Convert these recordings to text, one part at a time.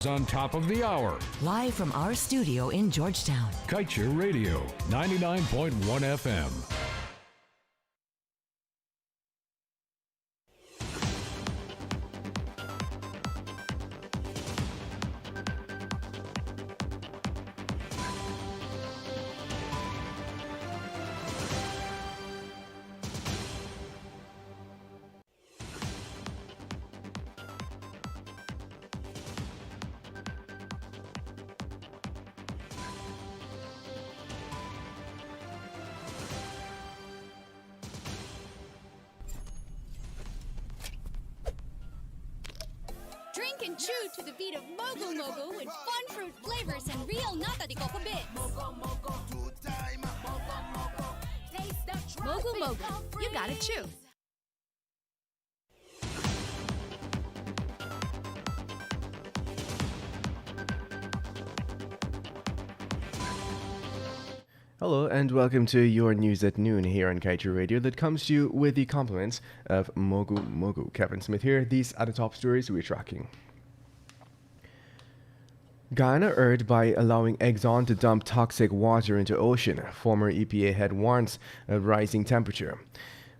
On top of the hour. Live from our studio in Georgetown. Kaieteur Radio, 99.1 FM. Drink and chew to the beat of Mogu Mogu with fun fruit flavors and real nata de coco bits. Mogu Mogu, you gotta chew. Hello and welcome to your news at noon here on Kaieteur Radio that comes to you with the compliments of Mogu Mogu. Kevin Smith here. These are the top stories we're tracking. Guyana erred by allowing Exxon to dump toxic water into ocean. Former EPA head warns of rising temperature.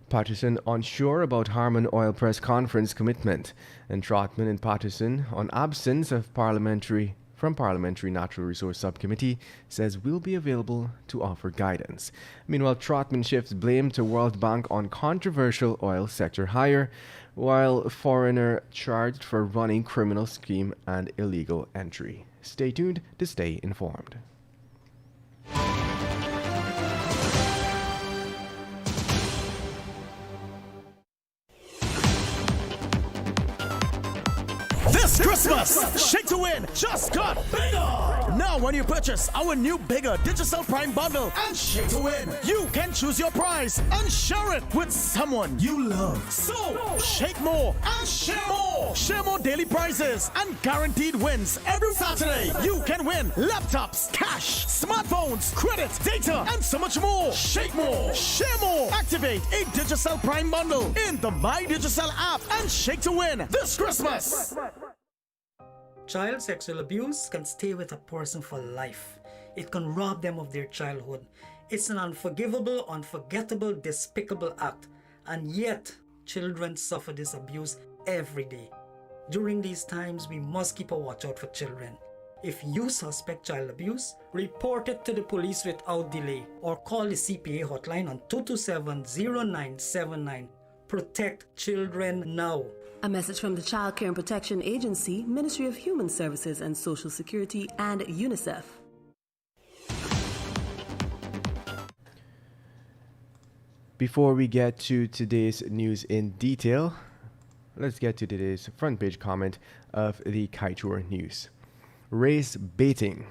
Patterson unsure about Harmon Oil Press Conference commitment. And Trotman and Patterson on absence of Parliamentary Natural Resource Subcommittee says will be available to offer guidance. Meanwhile, Trotman shifts blame to World Bank on controversial oil sector hire, while foreigner charged for running criminal scheme and illegal entry. Stay tuned to stay informed. This Christmas, Shake to Win just got bigger! Now when you purchase our new bigger Digital Prime bundle and Shake to Win, you can choose your prize and share it with someone you love. So, shake more and share more! Share more daily prizes and guaranteed wins every Saturday. You can win laptops, cash, smartphones, credit, data, and so much more. Shake more, share more. Activate a Digital Prime bundle in the My Digital app and Shake to Win this Christmas. Child sexual abuse can stay with a person for life. It can rob them of their childhood. It's an unforgivable, unforgettable, despicable act. And yet, children suffer this abuse every day. During these times, we must keep a watch out for children. If you suspect child abuse, report it to the police without delay or call the CPA hotline on 227-0979. Protect children now. A message from the Child Care and Protection Agency, Ministry of Human Services and Social Security, and UNICEF. Before we get to today's news in detail, let's get to today's front page comment of the Kaieteur News. Race baiting.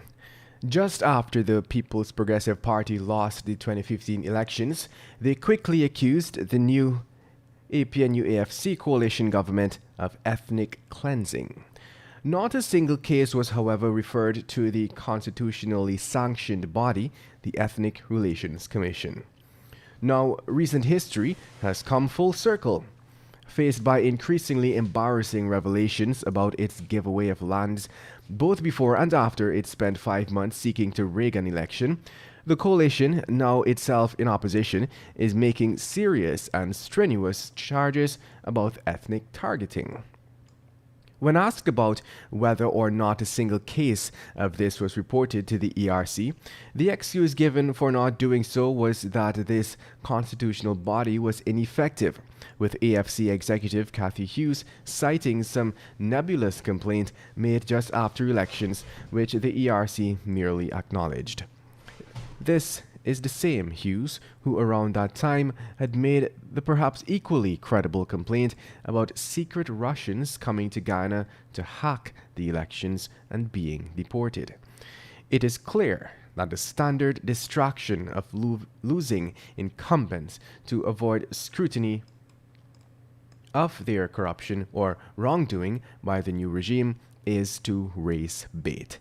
Just after the People's Progressive Party lost the 2015 elections, they quickly accused the new APNU-AFC coalition government of ethnic cleansing. Not a single case was, however, referred to the constitutionally sanctioned body, the Ethnic Relations Commission. Now, recent history has come full circle. Faced by increasingly embarrassing revelations about its giveaway of lands, both before and after it spent 5 months seeking to rig an election, the coalition, now itself in opposition, is making serious and strenuous charges about ethnic targeting. When asked about whether or not a single case of this was reported to the ERC, the excuse given for not doing so was that this constitutional body was ineffective, with AFC executive Cathy Hughes citing some nebulous complaint made just after elections, which the ERC merely acknowledged. This is the same Hughes who around that time had made the perhaps equally credible complaint about secret Russians coming to Guyana to hack the elections and being deported. It is clear that the standard distraction of losing incumbents to avoid scrutiny of their corruption or wrongdoing by the new regime is to race bait.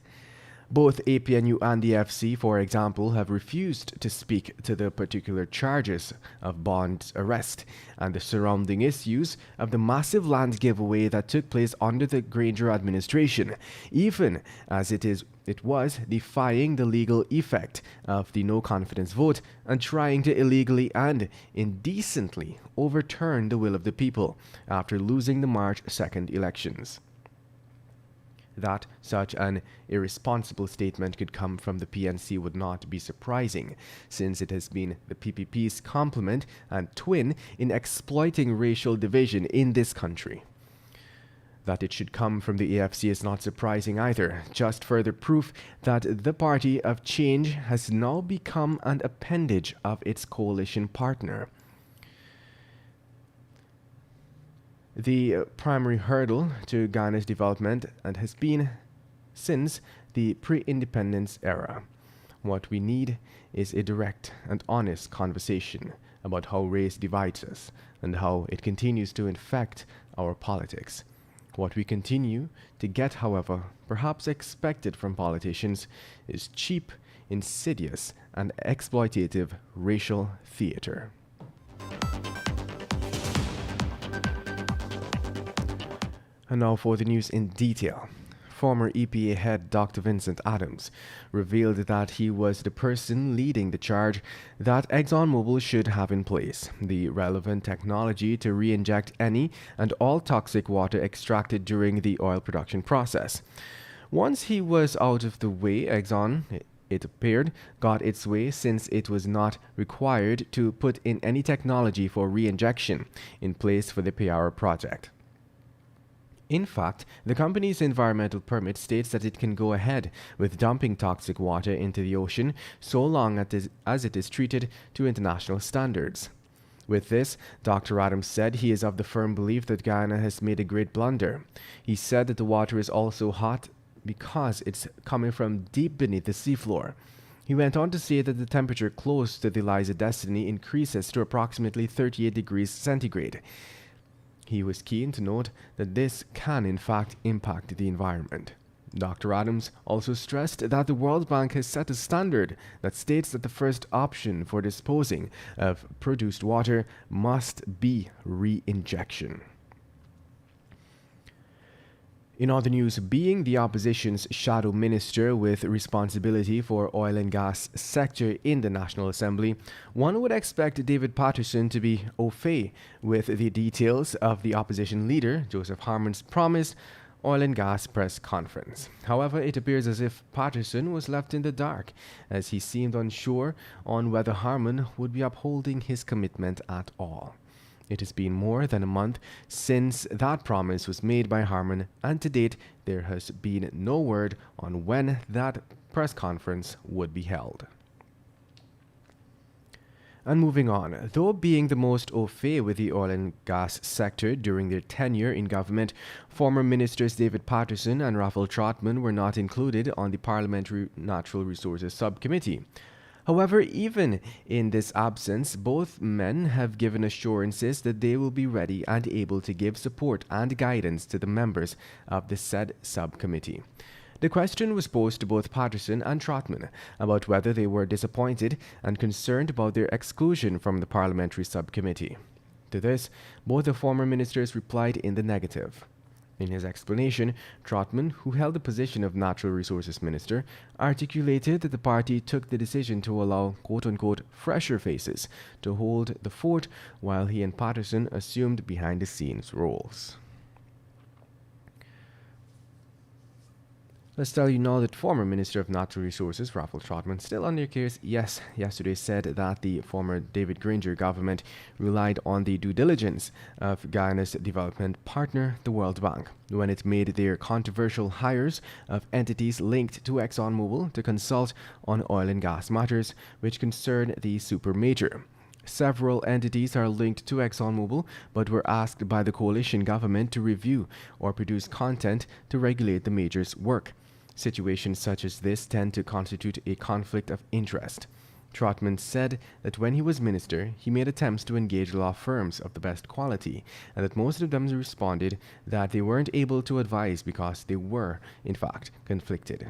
Both APNU and the FC, for example, have refused to speak to the particular charges of Bond's arrest and the surrounding issues of the massive land giveaway that took place under the Granger administration, even as it was defying the legal effect of the no-confidence vote and trying to illegally and indecently overturn the will of the people after losing the March 2nd elections. That such an irresponsible statement could come from the PNC would not be surprising, since it has been the PPP's complement and twin in exploiting racial division in this country. That it should come from the AFC is not surprising either, just further proof that the Party of Change has now become an appendage of its coalition partner. The primary hurdle to Ghana's development and has been since the pre-independence era. What we need is a direct and honest conversation about how race divides us and how it continues to infect our politics. What we continue to get, however, perhaps expected from politicians, is cheap, insidious, and exploitative racial theater. And now for the news in detail. Former EPA head Dr. Vincent Adams revealed that he was the person leading the charge that ExxonMobil should have in place the relevant technology to re-inject any and all toxic water extracted during the oil production process. Once he was out of the way, Exxon, it appeared, got its way, since it was not required to put in any technology for re-injection in place for the Payara project. In fact, the company's environmental permit states that it can go ahead with dumping toxic water into the ocean so long as it is treated to international standards. With this, Dr. Adams said he is of the firm belief that Guyana has made a great blunder. He said that the water is also hot because it's coming from deep beneath the seafloor. He went on to say that the temperature close to the Liza Destiny increases to approximately 38 degrees centigrade. He was keen to note that this can in fact impact the environment. Dr. Adams also stressed that the World Bank has set a standard that states that the first option for disposing of produced water must be re-injection. In other news, being the opposition's shadow minister with responsibility for oil and gas sector in the National Assembly, one would expect David Patterson to be au fait with the details of the opposition leader, Joseph Harmon's promised oil and gas press conference. However, it appears as if Patterson was left in the dark, as he seemed unsure on whether Harmon would be upholding his commitment at all. It has been more than a month since that promise was made by Harmon, and to date there has been no word on when that press conference would be held. And moving on, though being the most au fait with the oil and gas sector during their tenure in government, former ministers David Patterson and Raphael Trotman were not included on the Parliamentary Natural Resources Subcommittee. However, even in this absence, both men have given assurances that they will be ready and able to give support and guidance to the members of the said subcommittee. The question was posed to both Patterson and Trotman about whether they were disappointed and concerned about their exclusion from the parliamentary subcommittee. To this, both the former ministers replied in the negative. In his explanation, Trotman, who held the position of Natural Resources Minister, articulated that the party took the decision to allow quote-unquote fresher faces to hold the fort, while he and Patterson assumed behind-the-scenes roles. Let's tell you now that former Minister of Natural Resources, Raphael Trotman, still under case, yesterday said that the former David Granger government relied on the due diligence of Guyana's development partner, the World Bank, when it made their controversial hires of entities linked to ExxonMobil to consult on oil and gas matters which concern the supermajor. Several entities are linked to ExxonMobil, but were asked by the coalition government to review or produce content to regulate the major's work. Situations such as this tend to constitute a conflict of interest. Trotman said that when he was minister, he made attempts to engage law firms of the best quality, and that most of them responded that they weren't able to advise because they were, in fact, conflicted.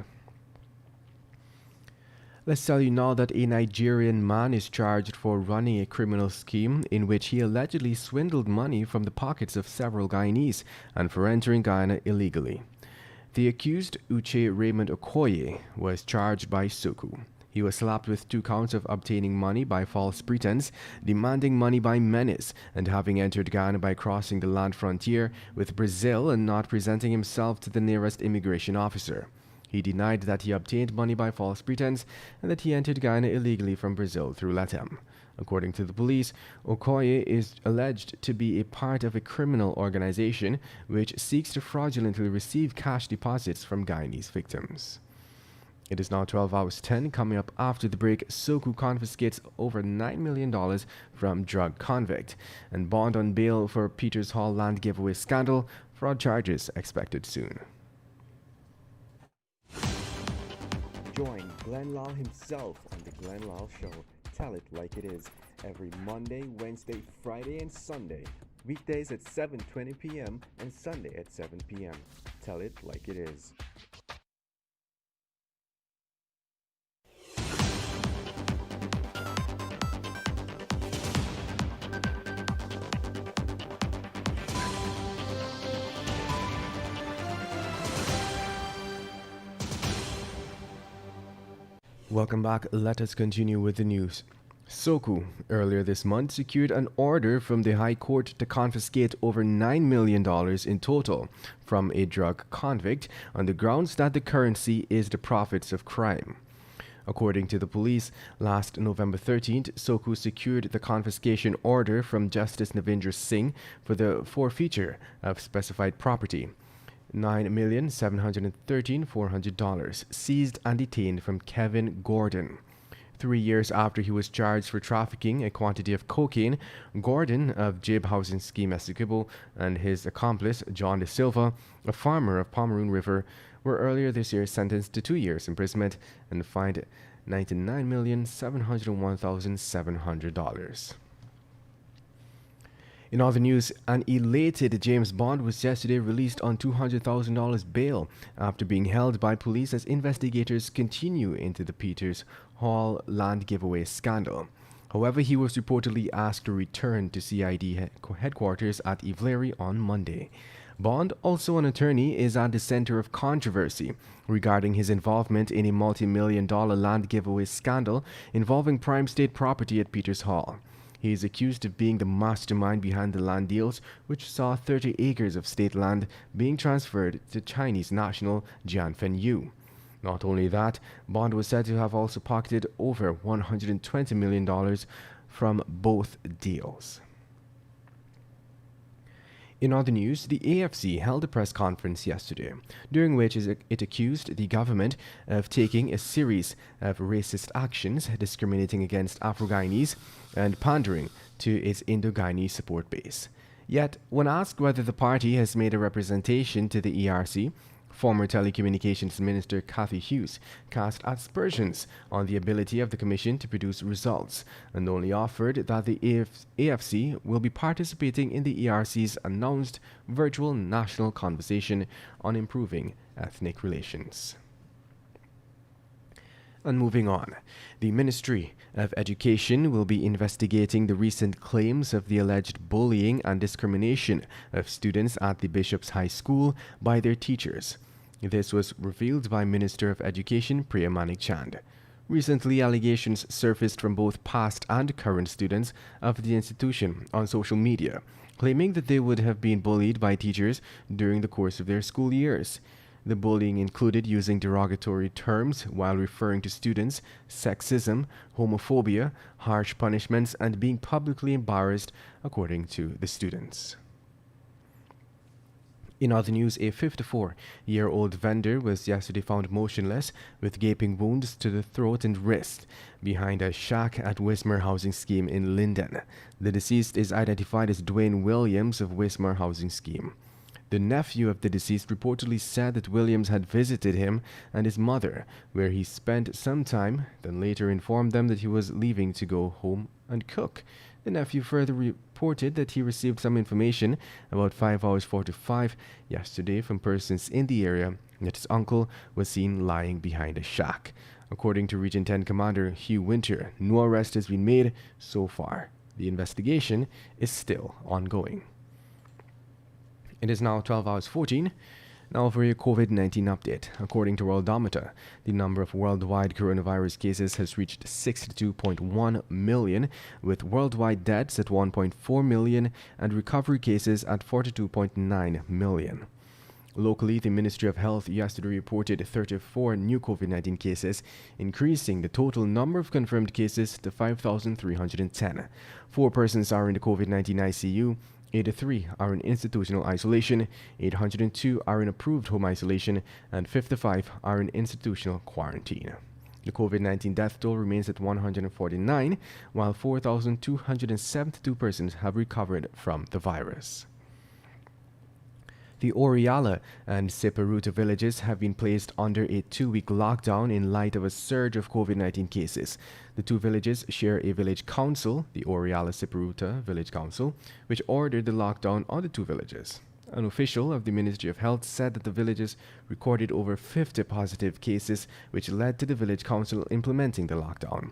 Let's tell you now that a Nigerian man is charged for running a criminal scheme in which he allegedly swindled money from the pockets of several Guyanese and for entering Guyana illegally. The accused, Uche Raymond Okoye, was charged by Soku. He was slapped with 2 counts of obtaining money by false pretense, demanding money by menace, and having entered Guyana by crossing the land frontier with Brazil and not presenting himself to the nearest immigration officer. He denied that he obtained money by false pretense and that he entered Guyana illegally from Brazil through Latam. According to the police, Okoye is alleged to be a part of a criminal organization which seeks to fraudulently receive cash deposits from Guyanese victims. It is now 12 hours 10. Coming up after the break, Soku confiscates over $9 million from drug convict, and bond on bail for Peters Hall land giveaway scandal. Fraud charges expected soon. Join Glenn Lal himself on the Glenn Lal Show. Tell it like it is. Every Monday, Wednesday, Friday, and Sunday. Weekdays at 7:20 p.m. and Sunday at 7 p.m. Tell it like it is. Welcome back. Let us continue with the news. Soku earlier this month secured an order from the High Court to confiscate over $9 million in total from a drug convict on the grounds that the currency is the profits of crime. According to the police, last November 13th, Soku secured the confiscation order from Justice Navindra Singh for the forfeiture of specified property. $9,713,400 seized and detained from Kevin Gordon. 3 years after he was charged for trafficking a quantity of cocaine, Gordon of Jib Housing Scheme Essequibo and his accomplice John De Silva, a farmer of Pomeroon River, were earlier this year sentenced to 2 years imprisonment and fined $99,701,700. In other news, an elated James Bond was yesterday released on $200,000 bail after being held by police as investigators continue into the Peters Hall land giveaway scandal. However, he was reportedly asked to return to CID headquarters at Ivlery on Monday. Bond, also an attorney, is at the center of controversy regarding his involvement in a multi-million-dollar land giveaway scandal involving prime state property at Peters Hall. He is accused of being the mastermind behind the land deals, which saw 30 acres of state land being transferred to Chinese national Jian Fenyu. Not only that, Bond was said to have also pocketed over $120 million from both deals. In other news, the AFC held a press conference yesterday, during which it accused the government of taking a series of racist actions discriminating against Afro-Guyanese and pandering to its Indo-Guyanese support base. Yet, when asked whether the party has made a representation to the ERC, former Telecommunications Minister Cathy Hughes cast aspersions on the ability of the Commission to produce results and only offered that the AFC will be participating in the ERC's announced virtual national conversation on improving ethnic relations. And moving on, the Ministry of Education will be investigating the recent claims of the alleged bullying and discrimination of students at the Bishop's High School by their teachers. This was revealed by Minister of Education Priya Manik Chand. Recently, allegations surfaced from both past and current students of the institution on social media, claiming that they would have been bullied by teachers during the course of their school years. The bullying included using derogatory terms while referring to students, sexism, homophobia, harsh punishments, and being publicly embarrassed, according to the students. In other news, a 54-year-old vendor was yesterday found motionless with gaping wounds to the throat and wrist behind a shack at Wismar Housing Scheme in Linden. The deceased is identified as Dwayne Williams of Wismar Housing Scheme. The nephew of the deceased reportedly said that Williams had visited him and his mother, where he spent some time, then later informed them that he was leaving to go home and cook. The nephew further reported that he received some information about 5:45 yesterday from persons in the area that his uncle was seen lying behind a shack. According to Region 10 Commander Hugh Winter, no arrest has been made so far. The investigation is still ongoing. It is now 12 hours 14. Now for a COVID-19 update. According to Worldometer, the number of worldwide coronavirus cases has reached 62.1 million, with worldwide deaths at 1.4 million and recovery cases at 42.9 million. Locally, the Ministry of Health yesterday reported 34 new COVID-19 cases, increasing the total number of confirmed cases to 5,310. 4 persons are in the COVID-19 ICU, 83 are in institutional isolation, 802 are in approved home isolation, and 55 are in institutional quarantine. The COVID-19 death toll remains at 149, while 4,272 persons have recovered from the virus. The Oriala and Siparuta villages have been placed under a 2-week lockdown in light of a surge of COVID-19 cases. The 2 villages share a village council, the Oriala Siparuta Village Council, which ordered the lockdown on the 2 villages. An official of the Ministry of Health said that the villages recorded over 50 positive cases, which led to the village council implementing the lockdown.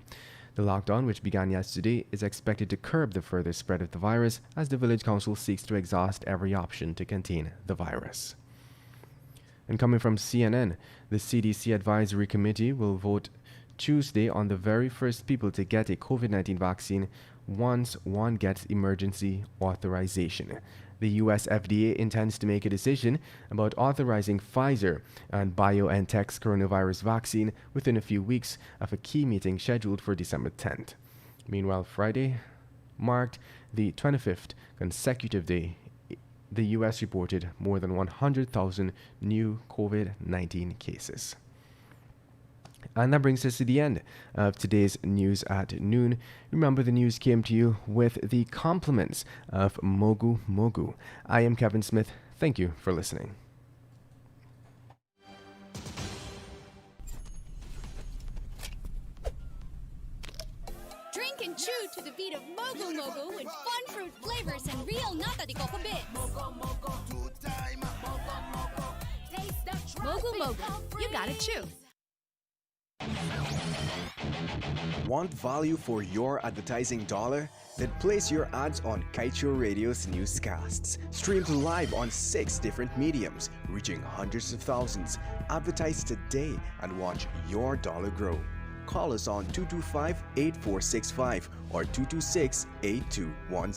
The lockdown, which began yesterday, is expected to curb the further spread of the virus as the village council seeks to exhaust every option to contain the virus. And coming from CNN, the CDC Advisory Committee will vote Tuesday on the very first people to get a COVID-19 vaccine once one gets emergency authorization. The US FDA intends to make a decision about authorizing Pfizer and BioNTech's coronavirus vaccine within a few weeks of a key meeting scheduled for December 10th. Meanwhile, Friday marked the 25th consecutive day the US reported more than 100,000 new COVID-19 cases. And that brings us to the end of today's News at Noon. Remember, the news came to you with the compliments of Mogu Mogu. I am Kevin Smith. Thank you for listening. Drink and chew to the beat of Mogu Mogu with fun fruit flavors and real nata de coco bits. Mogu Mogu, you gotta chew. Want value for your advertising dollar? Then place your ads on Kaieteur Radio's Newscasts. Streamed live on 6 different mediums, reaching hundreds of thousands. Advertise today and watch your dollar grow. Call us on 225-8465 or 226-8210.